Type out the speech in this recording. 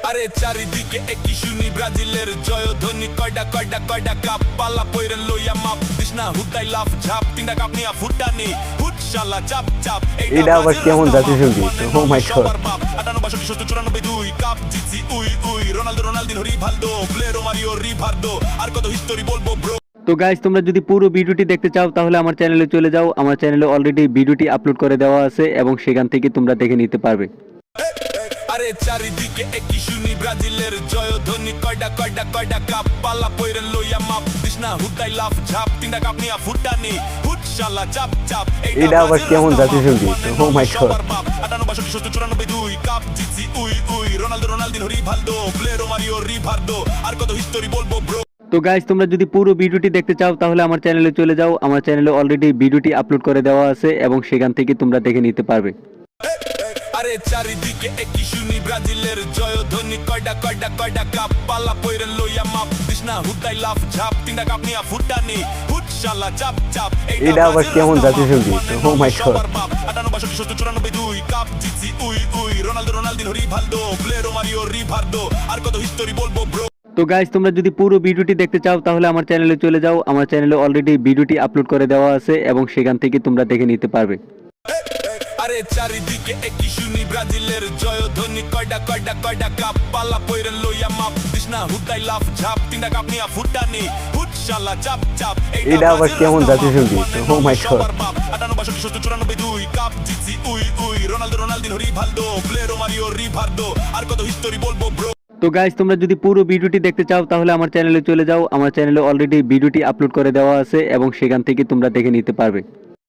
আরে চারিদিকে একই শুনি ব্রাজিলের জয়ধ্বনি, কয়টা কয়টা কয়টা কাপ পাল্লা পইরেন লইয়া মাপ দিস না হুদাই লাফ ঝাপ তিনটা কাপ নিয়া ফুটানি হুটশালা চাপ চাপ এটা আবার কেমন জাতীয় সঙ্গীত? Oh my God! 58 62 94 2 কাপ জিতছি we we Ronaldo Ronaldinho Rivaldo প্লেরো মারিও রিভার্দো আর কত হিস্টোরি বলবো ব্রো। তো গাইস, তোমরা যদি পুরো ভিডিওটি দেখতে চাও তাহলে আমার চ্যানেলে চলে যাও। আমার চ্যানেলে অলরেডি ভিডিওটি আপলোড করে দেওয়া আছে এবং সেখান থেকে তোমরা দেখে নিতে পারবে। আরে চারিদিকে একই শুনি ব্রাজিলের জয়ধ্বনি, কয়টা কয়টা কয়টা কাপ পাল্লা পইরেন লইয়া মাপ দিস না হুদাই লাফ ঝাপ তিনটা কাপ নিয়া ফুটানি হুটশালা চাপ চাপ এটা আবার কেমন জাতীয় সঙ্গীত? Oh my God! 58 62 94 2 কাপ জিতছি we we Ronaldo Ronaldinho Rivaldo প্লেরো মারিও রিভার্দো আর কত হিস্টোরি বলবো ব্রো। তো গাইস, তোমরা যদি পুরো ভিডিওটি দেখতে চাও তাহলে আমার চ্যানেলে চলে যাও। আমার চ্যানেলে অলরেডি ভিডিওটি আপলোড করে দেওয়া আছে এবং সেখান থেকে তোমরা দেখে নিতে পারবে। আরে চারিদিকে একই শুনি ব্রাজিলের জয়ধ্বনি, কয়টা কয়টা কয়টা কাপ পাল্লা পইরেন লইয়া মাপ দিস না হুদাই লাফ ঝাপ তিনটা কাপ নিয়া ফুটানি হুটশালা চাপ চাপ এটা আবার কেমন জাতীয় সঙ্গীত? Oh my God! 58 62 94 2 কাপ জিতছি we we Ronaldo Ronaldinho Rivaldo প্লেরো মারিও রিভার্দো আর কত হিস্টোরি বলবো ব্রো। তো গাইস, তোমরা যদি পুরো ভিডিওটি দেখতে চাও তাহলে আমার চ্যানেলে চলে যাও। আমার চ্যানেলে অলরেডি ভিডিওটি আপলোড করে দেওয়া আছে এবং সেখান থেকে তোমরা দেখে নিতে পারবে। আরে চারিদিকে একই শুনি ব্রাজিলের জয়ধ্বনি, কয়টা কয়টা কয়টা কাপ পাল্লা পইরেন লইয়া মাপ দিস না হুদাই লাফ ঝাপ তিনটা কাপ নিয়া ফুটানি হুটশালা চাপ চাপ এটা আবার কেমন জাতীয় সঙ্গীত? Oh my God! 58 62 94 2 কাপ জিতছি we we Ronaldo Ronaldinho Rivaldo প্লেরো মারিও রিভার্দো আর কত হিস্টোরি বলবো ব্রো। তো গাইস, তোমরা যদি পুরো ভিডিওটি দেখতে চাও তাহলে আমার চ্যানেলে চলে যাও। আমার চ্যানেলে অলরেডি ভিডিওটি আপলোড করে দেওয়া আছে এবং সেখান থেকে তোমরা দেখে নিতে পারবে।